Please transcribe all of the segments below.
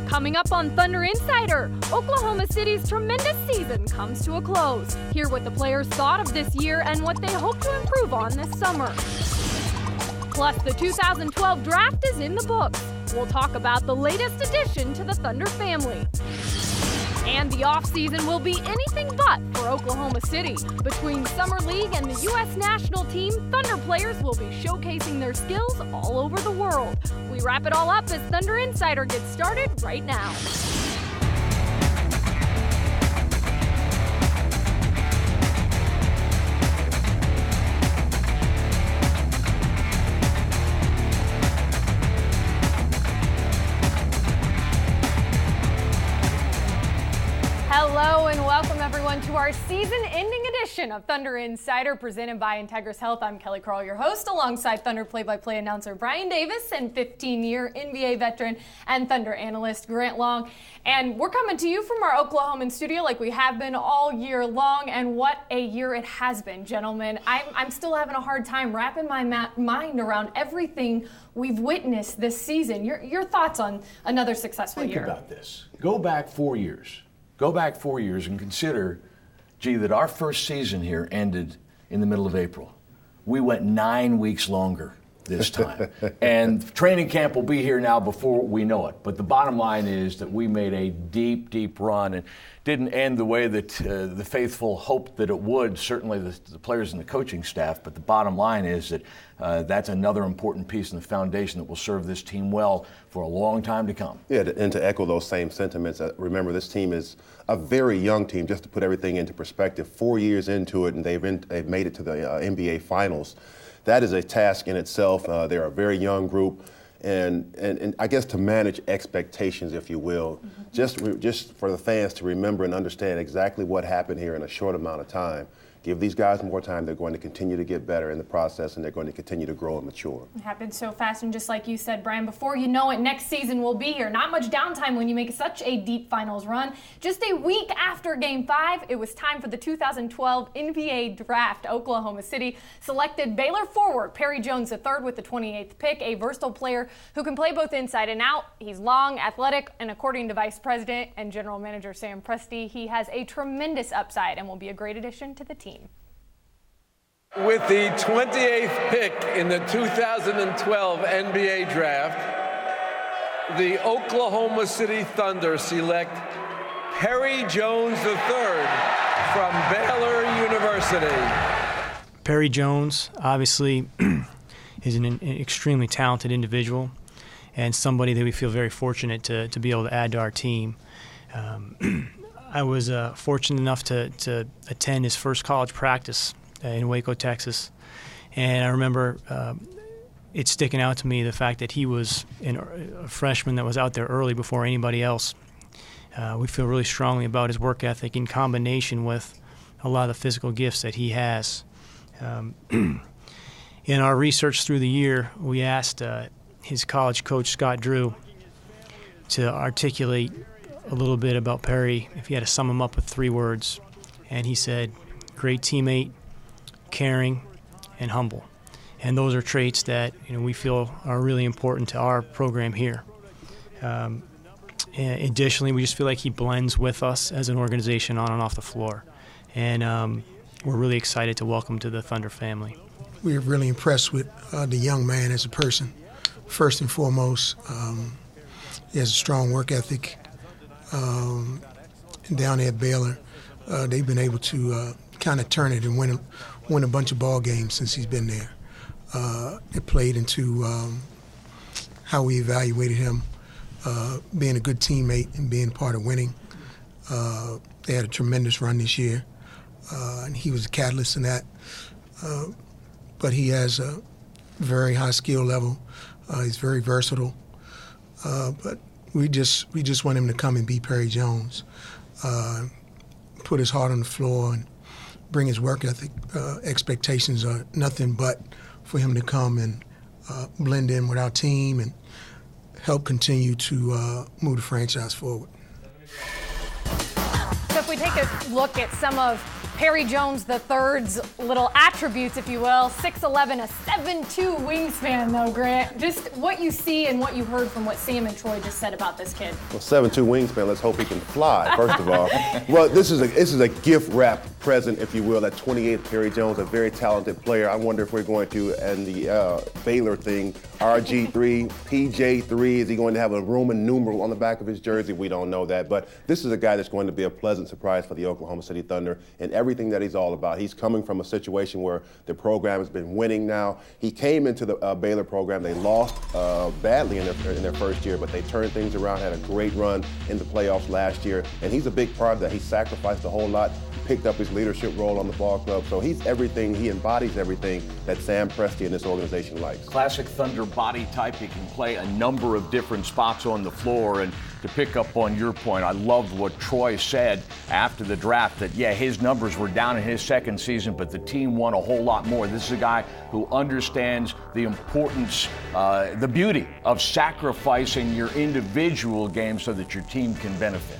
Coming up on Thunder Insider, Oklahoma City's tremendous season comes to a close. Hear what the players thought of this year and what they hope to improve on this summer. Plus, the 2012 draft is in the books. We'll talk about the latest addition to the Thunder family. And the offseason will be anything but for Oklahoma City. Between Summer League and the U.S. national team, Thunder players will be showcasing their skills all over the world. We wrap it all up as Thunder Insider gets started right now. Hello and welcome everyone to our season-ending edition of Thunder Insider presented by Integris Health. I'm Kelly Carl, your host, alongside Thunder play-by-play announcer Brian Davis and 15-year NBA veteran and Thunder analyst Grant Long. And we're coming to you from our Oklahoman studio like we have been all year long, and what a year it has been, gentlemen. I'm still having a hard time wrapping my mind around everything we've witnessed this season. Your thoughts on another successful year? Think about this. Go back 4 years. Go back 4 years and consider, that our first season here ended in the middle of April. We went 9 weeks longer this time. And training camp will be here now before we know it. But the bottom line is that we made a deep, deep run and didn't end the way that the faithful hoped that it would, certainly the players and the coaching staff. But the bottom line is that that's another important piece in the foundation that will serve this team well for a long time to come. Yeah, and to echo those same sentiments, remember this team is a very young team, just to put everything into perspective. 4 years into it, and they've made it to the NBA Finals. That is a task in itself. They're a very young group, and I guess to manage expectations, if you will, just for the fans to remember and understand exactly what happened here in a short amount of time. Give these guys more time. They're going to continue to get better in the process, and they're going to continue to grow and mature. It happened so fast, and just like you said, Brian, before you know it, next season will be here. Not much downtime when you make such a deep finals run. Just a week after Game 5, it was time for the 2012 NBA Draft. Oklahoma City selected Baylor forward Perry Jones III with the 28th pick, a versatile player who can play both inside and out. He's long, athletic, and according to Vice President and General Manager Sam Presti, he has a tremendous upside and will be a great addition to the team. With the 28th pick in the 2012 NBA Draft, the Oklahoma City Thunder select Perry Jones III from Baylor University. Perry Jones, obviously, is an extremely talented individual and somebody that we feel very fortunate to be able to add to our team. I was fortunate enough to attend his first college practice in Waco, Texas, and I remember it sticking out to me the fact that he was a freshman that was out there early before anybody else. We feel really strongly about his work ethic in combination with a lot of the physical gifts that he has. In our research through the year, we asked his college coach, Scott Drew, to articulate a little bit about Perry, if he had to sum him up with 3 words. And he said, great teammate, caring, and humble. And those are traits that we feel are really important to our program here. Additionally, we just feel like he blends with us as an organization on and off the floor. And we're really excited to welcome to the Thunder family. We are really impressed with the young man as a person. First and foremost, he has a strong work ethic. And down there at Baylor, they've been able to kind of turn it and win a bunch of ball games since he's been there. It played into how we evaluated him, being a good teammate and being part of winning. They had a tremendous run this year, and he was a catalyst in that. But he has a very high skill level. He's very versatile. But we just want him to come and be Perry Jones, put his heart on the floor and bring his work ethic. Expectations are nothing but for him to come and blend in with our team and help continue to move the franchise forward. So if we take a look at some of Perry Jones III's little attributes, if you will. 6'11", a 7'2" wingspan, though, Grant. Just what you see and what you heard from what Sam and Troy just said about this kid. Well, 7'2" wingspan, let's hope he can fly, first of all. Well, this is a gift-wrapped present, if you will, that 28th Perry Jones, a very talented player. I wonder if we're going to, and the Baylor thing, RG3, PJ3, is he going to have a Roman numeral on the back of his jersey? We don't know that, but this is a guy that's going to be a pleasant surprise for the Oklahoma City Thunder and everything that he's all about. He's coming from a situation where the program has been winning now. He came into the Baylor program. They lost badly in their first year, but they turned things around, had a great run in the playoffs last year, and he's a big part of that. He sacrificed a whole lot, picked up his leadership role on the ball club, so he's everything, he embodies everything that Sam Presti and this organization likes. Classic Thunder body type. He can play a number of different spots on the floor, and to pick up on your point, I loved what Troy said after the draft, that yeah, his numbers were down in his second season, but the team won a whole lot more. This is a guy who understands the importance, the beauty of sacrificing your individual game so that your team can benefit.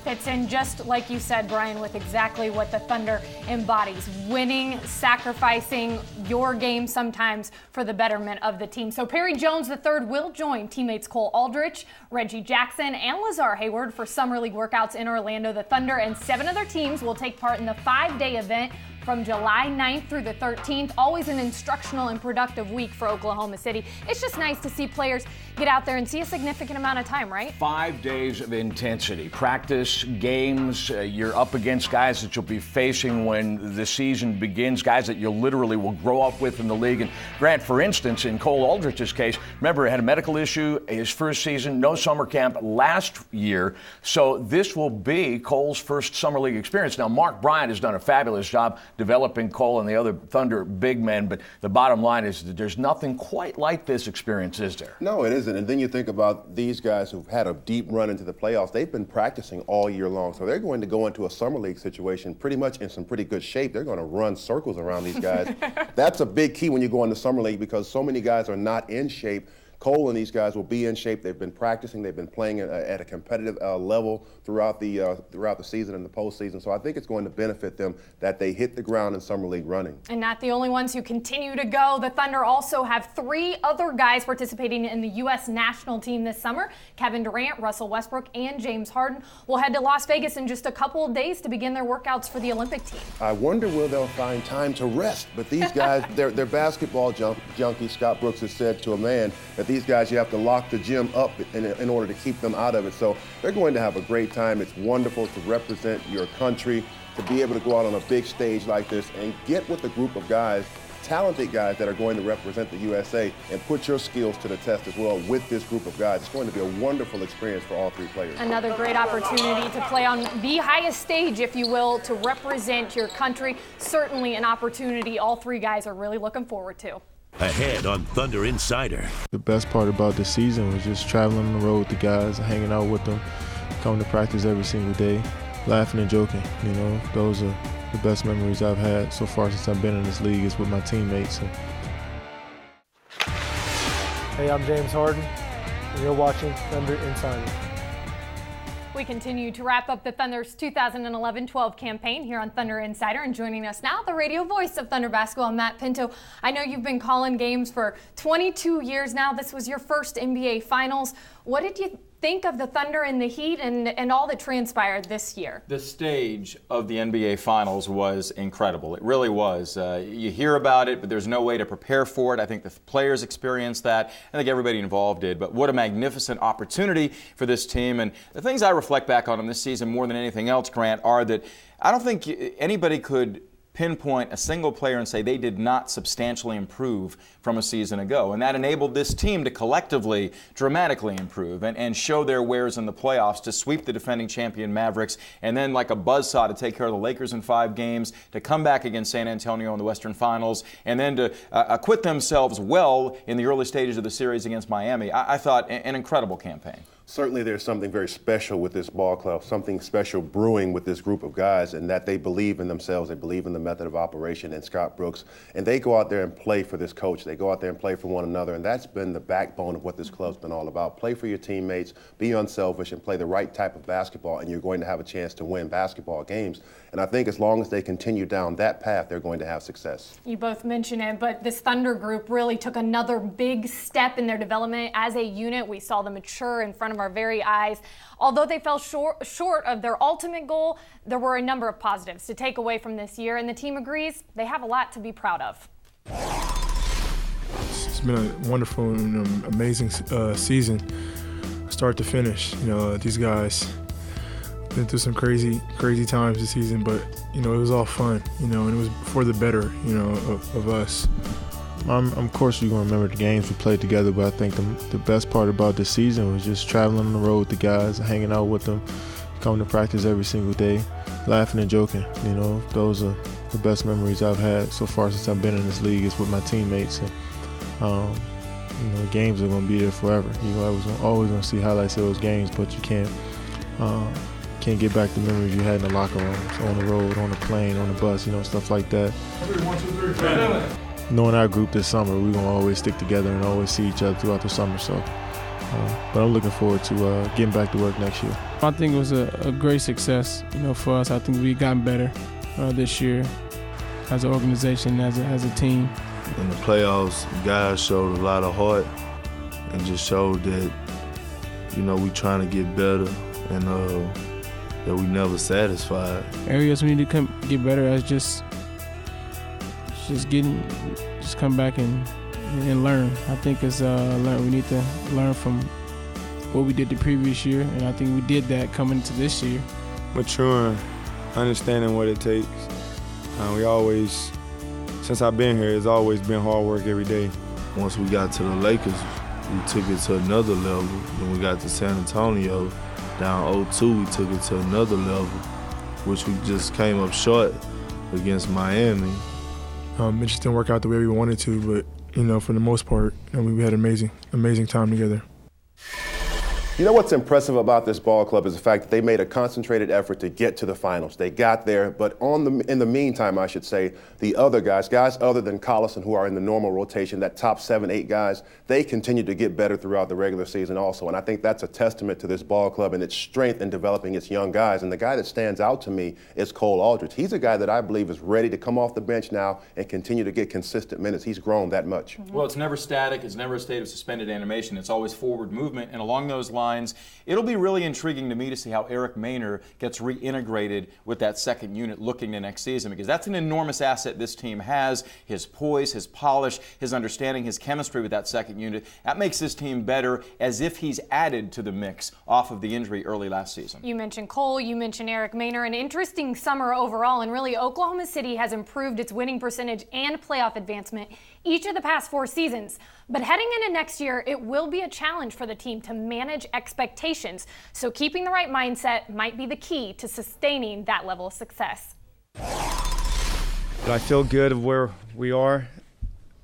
Fits in just like you said, Brian, with exactly what the Thunder embodies. Winning, sacrificing your game sometimes for the betterment of the team. So Perry Jones III will join teammates Cole Aldrich, Reggie Jackson, and Lazar Hayward for Summer League workouts in Orlando. The Thunder and 7 other teams will take part in the 5-day event from July 9th through the 13th. Always an instructional and productive week for Oklahoma City. It's just nice to see players get out there and see a significant amount of time, right? 5 days of intensity, practice, games. You're up against guys that you'll be facing when the season begins, guys that you literally will grow up with in the league. And Grant, for instance, in Cole Aldrich's case, remember, he had a medical issue his first season, no summer camp last year. So this will be Cole's first summer league experience. Now, Mark Bryant has done a fabulous job developing Cole and the other Thunder big men, but the bottom line is that there's nothing quite like this experience, is there? No, it isn't. And then you think about these guys who've had a deep run into the playoffs. They've been practicing all year long, so they're going to go into a summer league situation pretty much in some pretty good shape. They're going to run circles around these guys. That's a big key when you go into summer league, because so many guys are not in shape. Cole and these guys will be in shape. They've been practicing. They've been playing at a competitive level throughout the season and the postseason. So I think it's going to benefit them that they hit the ground in summer league running. And not the only ones who continue to go. The Thunder also have 3 other guys participating in the U.S. national team this summer. Kevin Durant, Russell Westbrook, and James Harden will head to Las Vegas in just a couple of days to begin their workouts for the Olympic team. I wonder where they'll find time to rest. But these guys, they're basketball junkies. Scott Brooks has said to a man that these guys, you have to lock the gym up in order to keep them out of it. So they're going to have a great time. It's wonderful to represent your country, to be able to go out on a big stage like this and get with a group of guys, talented guys that are going to represent the USA, and put your skills to the test as well with this group of guys. It's going to be a wonderful experience for all 3 players. Another great opportunity to play on the highest stage, if you will, to represent your country. Certainly an opportunity all 3 guys are really looking forward to. Ahead on Thunder Insider. The best part about the season was just traveling on the road with the guys, hanging out with them, coming to practice every single day, laughing and joking. You know, those are the best memories I've had so far since I've been in this league, is with my teammates. Hey, I'm James Harden, and you're watching Thunder Insider. We continue to wrap up the Thunder's 2011-12 campaign here on Thunder Insider, and joining us now, the radio voice of Thunder basketball, Matt Pinto. I know you've been calling games for 22 years now. This was your first NBA Finals. What did you think of the Thunder and the Heat and all that transpired this year? The stage of the NBA Finals was incredible. It really was. You hear about it, but there's no way to prepare for it. I think the players experienced that. I think everybody involved did. But what a magnificent opportunity for this team. And the things I reflect back on in this season more than anything else, Grant, are that I don't think anybody could pinpoint a single player and say they did not substantially improve from a season ago. And that enabled this team to collectively dramatically improve and show their wares in the playoffs, to sweep the defending champion Mavericks, and then like a buzzsaw to take care of the Lakers in 5 games, to come back against San Antonio in the Western Finals, and then to acquit themselves well in the early stages of the series against Miami. I thought an incredible campaign. Certainly there's something very special with this ball club, something special brewing with this group of guys, and that they believe in themselves, they believe in the method of operation and Scott Brooks, and they go out there and play for this coach. They go out there and play for one another, and that's been the backbone of what this club's been all about. Play for your teammates, be unselfish, and play the right type of basketball, and you're going to have a chance to win basketball games. And I think as long as they continue down that path, they're going to have success. You both mentioned it, but this Thunder group really took another big step in their development as a unit. We saw them mature in front of our very eyes. Although they fell short of their ultimate goal, there were a number of positives to take away from this year, and the team agrees they have a lot to be proud of. It's been a wonderful and amazing season, start to finish. These guys been through some crazy times this season, but it was all fun, and it was for the better, of us. Of course, you're going to remember the games we played together, but I think the best part about this season was just traveling on the road with the guys, hanging out with them, coming to practice every single day, laughing and joking. Those are the best memories I've had so far since I've been in this league, is with my teammates. And, the games are going to be there forever. Always going to see highlights of those games, but you can't get back the memories you had in the locker rooms, on the road, on the plane, on the bus, stuff like that. 1, 2, 3, Knowing our group this summer, we're going to always stick together and always see each other throughout the summer. So, but I'm looking forward to getting back to work next year. I think it was a great success, for us. I think we've gotten better this year as an organization, as a team. In the playoffs, guys showed a lot of heart and just showed that, we trying to get better and that we never satisfied. Areas we need to get better at just come back and learn. I think it's we need to learn from what we did the previous year, and I think we did that coming into this year. Maturing, understanding what it takes. Since I've been here, it's always been hard work every day. Once we got to the Lakers, we took it to another level. When we got to San Antonio, down 0-2, we took it to another level, which we just came up short against Miami. It just didn't work out the way we wanted to, but for the most part, we had an amazing time together. What's impressive about this ball club is the fact that they made a concentrated effort to get to the finals. They got there, but in the meantime, I should say, the other guys other than Collison, who are in the normal rotation, that top 7, 8 guys, they continue to get better throughout the regular season also. And I think that's a testament to this ball club and its strength in developing its young guys. And the guy that stands out to me is Cole Aldrich. He's a guy that I believe is ready to come off the bench now and continue to get consistent minutes. He's grown that much. Well, it's never static. It's never a state of suspended animation. It's always forward movement. And along those lines, it'll be really intriguing to me to see how Eric Maynor gets reintegrated with that second unit looking to next season, because that's an enormous asset this team has. His poise, his polish, his understanding, his chemistry with that second unit. That makes this team better, as if he's added to the mix off of the injury early last season. You mentioned Cole, you mentioned Eric Maynor. An interesting summer overall, and really Oklahoma City has improved its winning percentage and playoff advancement each of the past 4 seasons. But heading into next year, it will be a challenge for the team to manage expectations. So keeping the right mindset might be the key to sustaining that level of success. I feel good of where we are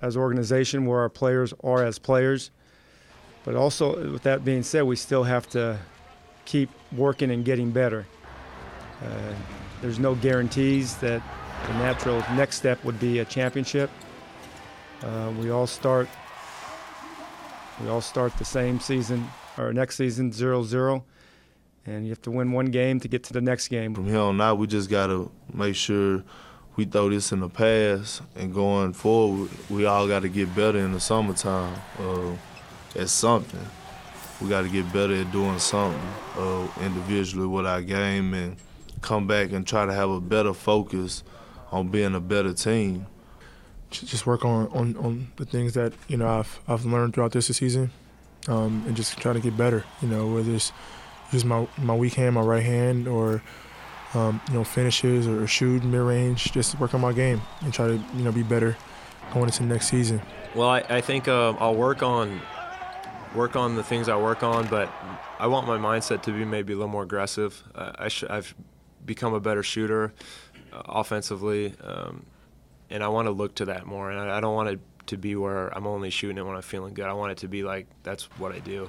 as an organization, where our players are as players. But also, with that being said, we still have to keep working and getting better. There's no guarantees that the natural next step would be a championship. We all start the same season, or next season, 0-0, and you have to win one game to get to the next game. From here on out, we just got to make sure we throw this in the past, and going forward, we all got to get better in the summertime at something. We got to get better at doing something individually with our game, and come back and try to have a better focus on being a better team. Just work on the things that I've learned throughout this season, and just try to get better. Whether it's use my weak hand, my right hand, or finishes or shoot mid-range. Just work on my game and try to be better going into the next season. Well, I think I'll work on the things I work on, but I want my mindset to be maybe a little more aggressive. I've become a better shooter offensively. And I want to look to that more, and I don't want it to be where I'm only shooting it when I'm feeling good. I want it to be like that's what I do.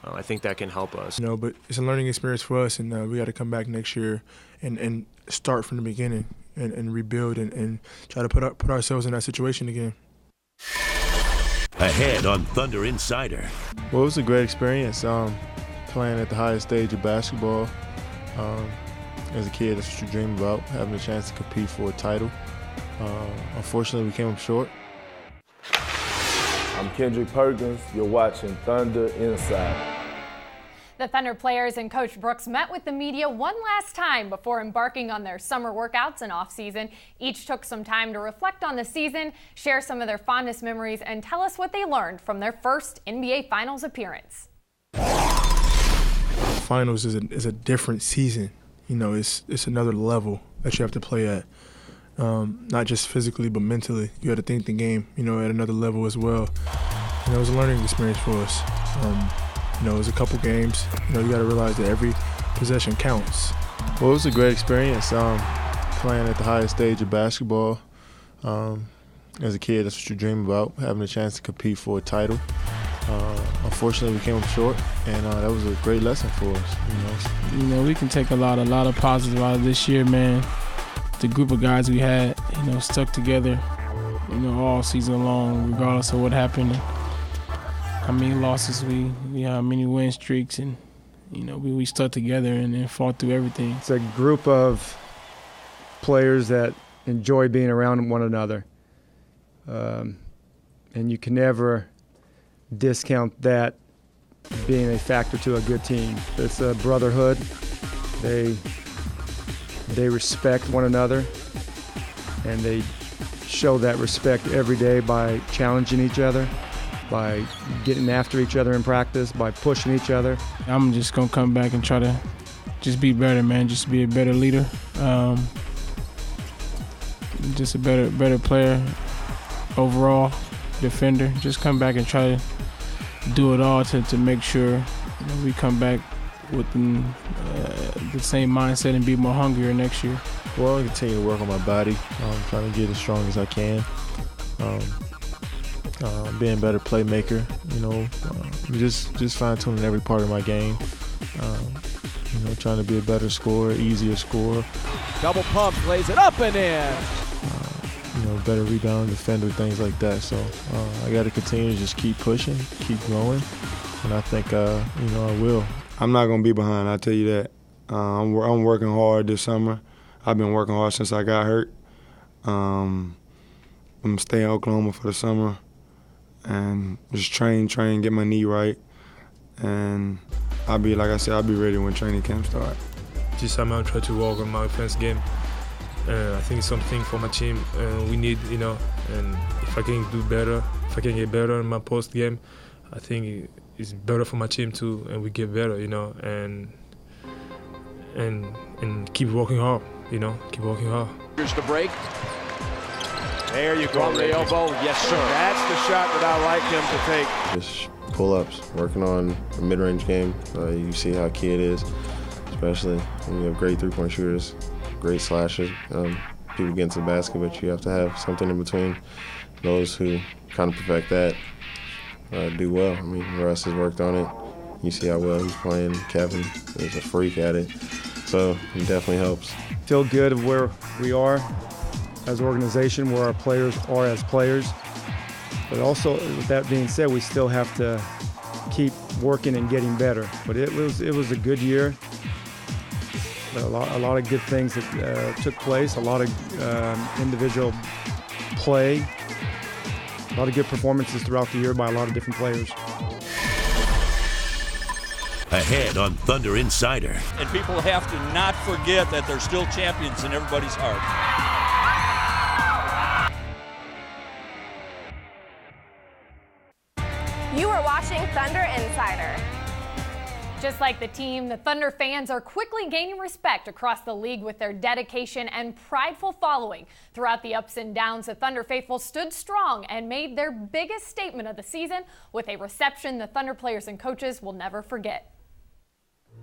I think that can help us. But it's a learning experience for us, and we got to come back next year and start from the beginning and rebuild and try to put ourselves in that situation again. Ahead on Thunder Insider. Well, it was a great experience playing at the highest stage of basketball. As a kid, that's what you dream about, having a chance to compete for a title. Unfortunately, we came up short. I'm Kendrick Perkins. You're watching Thunder Insider. The Thunder players and Coach Brooks met with the media one last time before embarking on their summer workouts and off-season. Each took some time to reflect on the season, share some of their fondest memories, and tell us what they learned from their first NBA Finals appearance. Finals is a different season. It's another level that you have to play at. Not just physically, but mentally. You got to think the game, at another level as well. It was a learning experience for us. It was a couple games. You got to realize that every possession counts. Well, it was a great experience playing at the highest stage of basketball. As a kid, that's what you dream about, having a chance to compete for a title. Unfortunately, we came up short, and that was a great lesson for us. We can take a lot of positive out of this year, man. The group of guys we had, stuck together, all season long, regardless of what happened. How many losses we had, how many win streaks, and we stuck together and fought through everything. It's a group of players that enjoy being around one another, and you can never discount that being a factor to a good team. It's a brotherhood. They respect one another, and they show that respect every day by challenging each other, by getting after each other in practice, by pushing each other. I'm just going to come back and try to just be better, man, just be a better leader, just a better player overall, defender. Just come back and try to do it all to make sure we come back with the same mindset and be more hungrier next year. Well, I continue to work on my body. Trying to get as strong as I can. Being a better playmaker, just fine-tuning every part of my game. Trying to be a better scorer, easier scorer. Double pump, lays it up and in. Better rebound, defender, things like that. So I got to continue to just keep pushing, keep growing, and I think, I will. I'm not going to be behind, I'll tell you that. I'm working hard this summer. I've been working hard since I got hurt. I'm staying in Oklahoma for the summer and just train, get my knee right. And I'll be ready when training camp starts. This summer I'll try to work on my offense game. I think it's something for my team we need, and if I can do better, if I can get better in my post game, I think it's better for my team too, and we get better, and keep working hard, keep working hard. Here's the break. There you go, on the elbow. Yes, sir. That's the shot that I like him to take. Just pull-ups, working on the mid-range game. You see how key it is, especially when you have great three-point shooters, great slashers. People get into the basket, but you have to have something in between. Those who kind of perfect that do well. Russ has worked on it. You see how well he's playing. Kevin is a freak at it. So it definitely helps. Feel good of where we are as an organization, where our players are as players. But also, with that being said, we still have to keep working and getting better. But it was a good year. A lot of good things that took place, a lot of individual play, a lot of good performances throughout the year by a lot of different players. Ahead on Thunder Insider. And people have to not forget that they're still champions in everybody's heart. You are watching Thunder Insider. Just like the team, the Thunder fans are quickly gaining respect across the league with their dedication and prideful following. Throughout the ups and downs, the Thunder faithful stood strong and made their biggest statement of the season with a reception the Thunder players and coaches will never forget.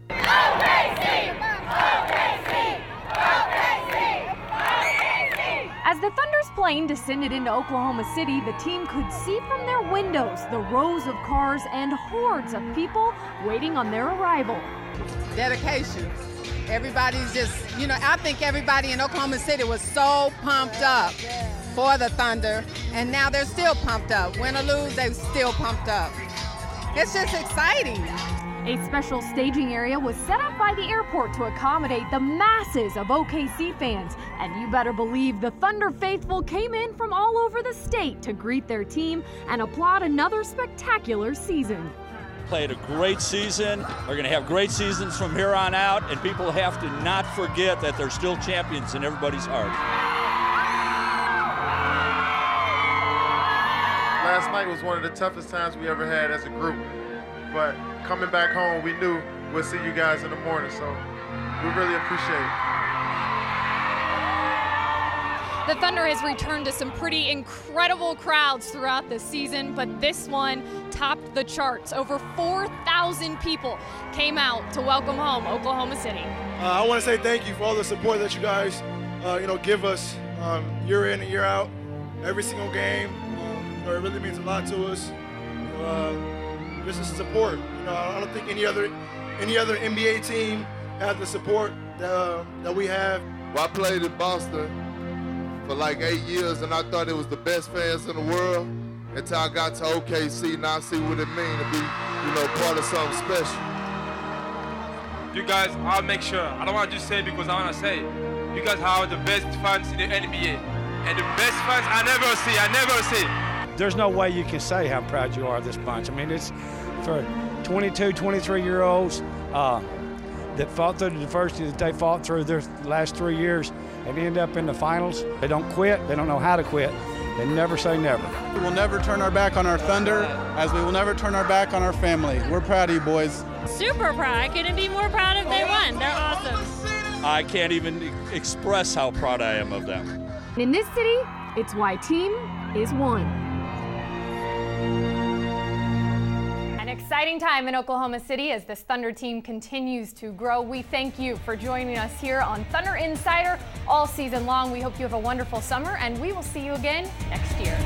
OKC! OKC! OKC! OKC! As the Thunder's plane descended into Oklahoma City, the team could see from their windows the rows of cars and hordes of people waiting on their arrival. Dedication. Everybody's just, I think everybody in Oklahoma City was so pumped up for the Thunder, and now they're still pumped up. Win or lose, they're still pumped up. It's just exciting. A special staging area was set up by the airport to accommodate the masses of OKC fans, and you better believe the Thunder faithful came in from all over the state to greet their team and applaud another spectacular season. Played a great season. We're going to have great seasons from here on out, and people have to not forget that they're still champions in everybody's heart. Last night was one of the toughest times we ever had as a group, but coming back home, we knew we'll see you guys in the morning, so we really appreciate it. The Thunder has returned to some pretty incredible crowds throughout the season, but this one topped the charts. Over 4,000 people came out to welcome home Oklahoma City. I want to say thank you for all the support that you guys, give us year in and year out, every single game. It really means a lot to us. This is support. I don't think any other NBA team has the support that we have. Well, I played in Boston for like 8 years, and I thought it was the best fans in the world until I got to OKC. Now I see what it means to be, part of something special. You guys, I'll make sure. I don't want to just say it because I want to say it. You guys are the best fans in the NBA, and the best fans I never see. There's no way you can say how proud you are of this bunch. I mean, it's for 22, 23-year-olds that fought through the adversity that they fought through their last 3 years and end up in the finals. They don't quit. They don't know how to quit. They never say never. We will never turn our back on our Thunder, as we will never turn our back on our family. We're proud of you, boys. Super proud. I couldn't be more proud if they won. They're awesome. I can't even express how proud I am of them. In this city, it's why team is one. An exciting time in Oklahoma City as this Thunder team continues to grow. We thank you for joining us here on Thunder Insider all season long. We hope you have a wonderful summer, and we will see you again next year.